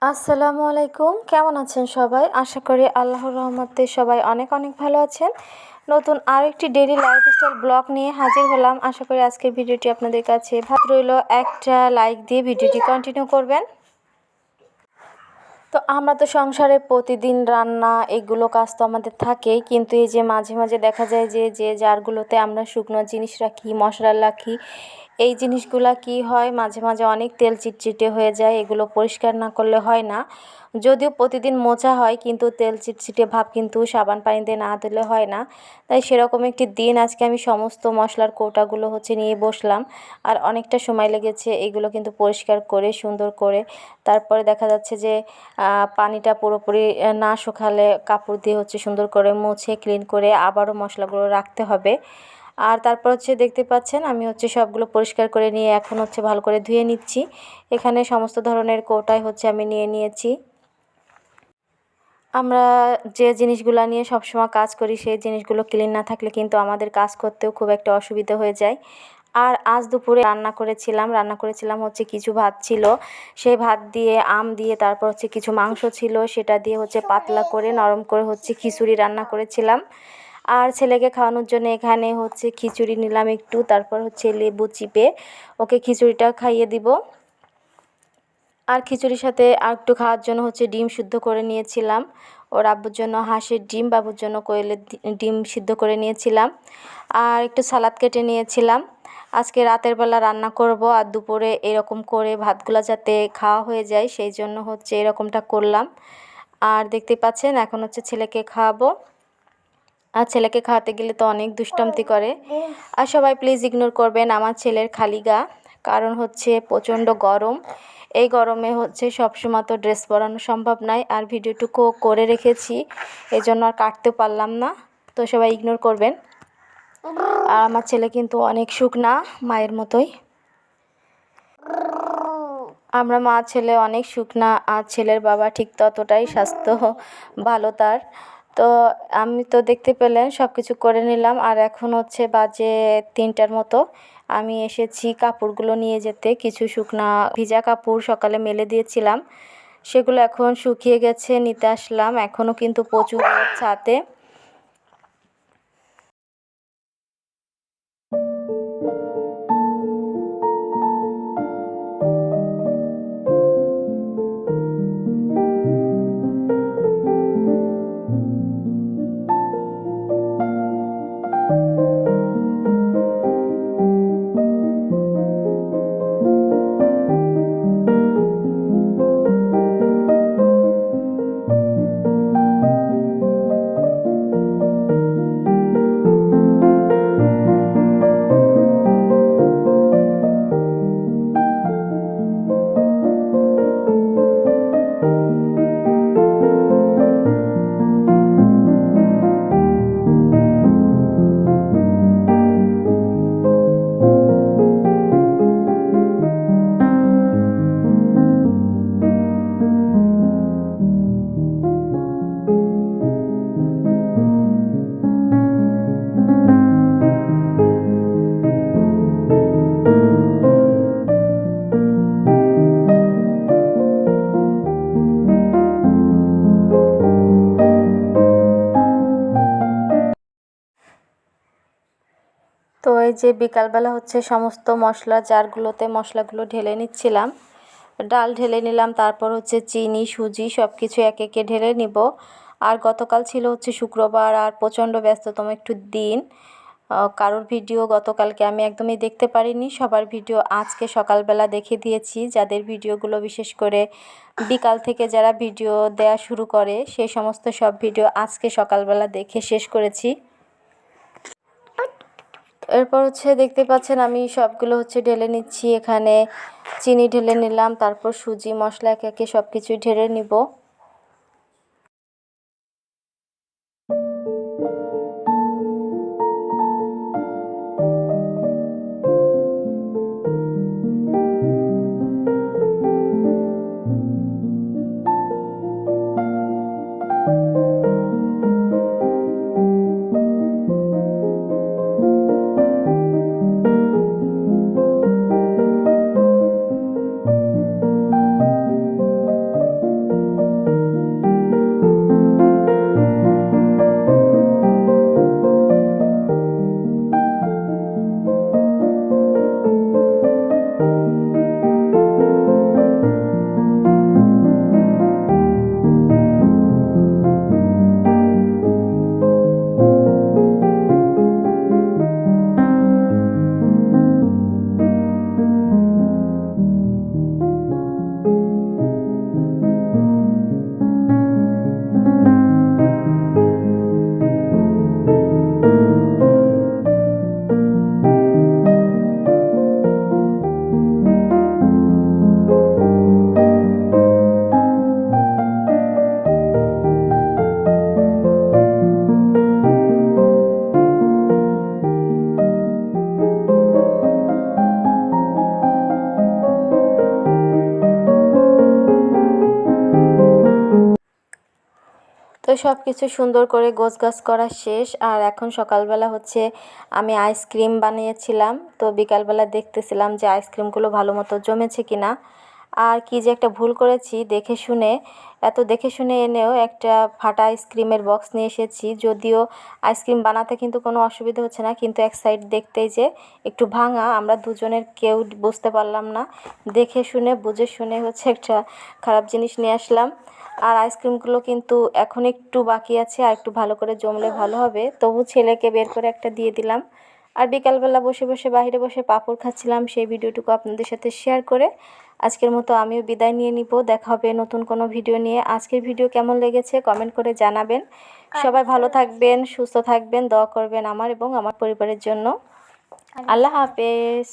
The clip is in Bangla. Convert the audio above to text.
আসসালামু আলাইকুম, কেমন আছেন সবাই? আশা করি আল্লাহর রহমতে সবাই অনেক অনেক ভালো আছেন। নতুন আরেকটি ডেইলি লাইফস্টাইল ব্লগ নিয়ে হাজির হলাম। আশা করি আজকের ভিডিওটি আপনাদের কাছে ভালো রইল। একটা লাইক দিয়ে ভিডিওটি কন্টিনিউ করবেন। তো আমরা তো সংসারে প্রতিদিন রান্না এগুলো কাজ তো আমাদের থাকেই, কিন্তু এই যে মাঝে মাঝে দেখা যায় যে জারগুলোতে আমরা শুকনো জিনিস রাখি, মশলা রাখি, এই জিনিসগুলা কি হয়, মাঝে মাঝে অনেক তেল চিটচিটে হয়ে যায়। এগুলো পরিষ্কার না করলে হয় না। যদিও প্রতিদিন মোছা হয়, কিন্তু তেল চিটচিটে ভাব কিন্তু সাবান পানি দিয়ে না দিলে হয় না। তাই সেরকম একটি দিন আজকে আমি সমস্ত মশলার কৌটাগুলো নিয়ে বসলাম। আর অনেকটা সময় লেগেছে এগুলো কিন্তু পরিষ্কার করে সুন্দর করে। তারপরে দেখা যাচ্ছে যে পানিটা পুরোপুরি না শুকালে কাপড় দিয়ে সুন্দর করে মুছে ক্লিন করে আবারও মশলাগুলো রাখতে হবে। আর তারপর দেখতে পাচ্ছেন আমি সবগুলো পরিষ্কার করে নিয়ে এখন ভালো করে ধুয়ে নিচ্ছি। এখানে সমস্ত ধরনের কৌটাই আমি নিয়ে নিয়েছি। আমরা যে জিনিসগুলো নিয়ে সবসময় কাজ করি সেই জিনিসগুলো ক্লিন না থাকলে কিন্তু আমাদের কাজ করতেও খুব একটা অসুবিধা হয়ে যায়। আর আজ দুপুরে রান্না করেছিলাম কিছু ভাত ছিল, সেই ভাত দিয়ে আম দিয়ে, তারপর কিছু মাংস ছিল, সেটা দিয়ে পাতলা করে নরম করে খিচুড়ি রান্না করেছিলাম। আর ছেলেকে খাওয়ানোর জন্য এখানে খিচুড়ি নিলাম একটু, তারপর লেবু চিপে ওকে খিচুড়িটা খাইয়ে দিব। আর খিচুড়ির সাথে আর একটু খাওয়ার জন্য ডিম সিদ্ধ করে নিয়েছিলাম। ওর আব্বুর জন্য হাঁসের ডিম, বাবুর জন্য কোয়েলের ডিম সিদ্ধ করে নিয়েছিলাম। আর একটু সালাদ কেটে নিয়েছিলাম। আজকে রাতের বেলা রান্না করব, আর দুপুরে এরকম করে ভাতগুলা যাতে খাওয়া হয়ে যায় সেই জন্য এরকমটা করলাম। আর দেখতে পাচ্ছেন এখন ছেলেকে খাওয়াবো। আর ছেলেকে খাওয়াতে গেলে তো অনেক দুষ্টামি করে। আর সবাই প্লিজ ইগনোর করবেন আমার ছেলের খালি গা, কারণ প্রচণ্ড গরম। এই গরমে সবসময় তো ড্রেস পরানো সম্ভব নয়, আর ভিডিওটুকু করে রেখেছি, এই জন্য আর কাটতে পারলাম না। তো সবাই ইগনোর করবেন। আর আমার ছেলে কিন্তু অনেক শুকনা, মায়ের মতোই। আমরা মা ছেলে অনেক শুকনা, আর ছেলের বাবা ঠিক ততটাই স্বাস্থ্য ভালো তার। তো আমি তো দেখতে পেলেন সব কিছু করে নিলাম। আর এখন বাজে 3টার মতো। আমি এসেছি কাপড়গুলো নিয়ে যেতে। কিছু শুকনা ভিজা কাপড় সকালে মেলে দিয়েছিলাম, সেগুলো এখন শুকিয়ে গেছে, নিতে আসলাম। এখনও কিন্তু প্রচুর রোদ ছাদে। তো এই যে বিকালবেলা সমস্ত মশলা জারগুলোতে মশলাগুলো ঢেলে নিচ্ছিলাম। ডাল ঢেলে নিলাম, তারপর চিনি, সুজি সব কিছু একে একে ঢেলে নিব। আর গতকাল ছিল শুক্রবার, আর প্রচণ্ড ব্যস্ততম একটু দিন। কারোর ভিডিও গতকালকে আমি একদমই দেখতে পারিনি, সবার ভিডিও আজকে সকালবেলা দেখে দিয়েছি। যাদের ভিডিওগুলো বিশেষ করে বিকাল থেকে যারা ভিডিও দেয়া শুরু করে সেই সমস্ত সব ভিডিও আজকে সকালবেলা দেখে শেষ করেছি। এরপর দেখতে পাচ্ছেন আমি সবগুলো ঢেলে নিচ্ছি। এখানে চিনি ঢেলে নিলাম, তারপর সুজি, মশলা একে একে সব কিছু ঢেলে নিব। তো সব কিছু সুন্দর করে গোছগাছ করা শেষ। আর এখন সকালবেলা হচ্ছে আমি আইসক্রিম বানিয়েছিলাম। তো বিকালবেলা দেখতেছিলাম যে আইসক্রিমগুলো ভালো মতো জমেছে কিনা। আর কি যে একটা ভুল করেছি, দেখে শুনে এনেও একটা ফাটা আইসক্রিমের বক্স নিয়ে এসেছি। যদিও আইসক্রিম বানাতে কিন্তু কোনো অসুবিধা হচ্ছে না, কিন্তু এক সাইড দেখতেই যে একটু ভাঙা, আমরা দুজনের কেউ বুঝতে পারলাম না। দেখে শুনে বুঝে শুনে হচ্ছে একটা খারাপ জিনিস নিয়ে আসলাম। আর আইসক্রিমগুলো কিন্তু এখন একটু বাকি আছে, আর একটু ভালো করে জমলে ভালো হবে। তবু ছেলেকে বের করে একটা দিয়ে দিলাম। আর বিকালবেলা বসে বসে বাইরে বসে পাঁপড় খাচ্ছিলাম, সেই ভিডিওটুকু আপনাদের সাথে শেয়ার করে আজকের মতো আমিও বিদায় নিয়ে নিব। দেখা হবে নতুন কোনো ভিডিও নিয়ে। আজকের ভিডিও কেমন লেগেছে কমেন্ট করে জানাবেন। সবাই ভালো থাকবেন, সুস্থ থাকবেন, দোয়া করবেন আমার এবং আমার পরিবারের জন্য। আল্লাহ হাফেজ।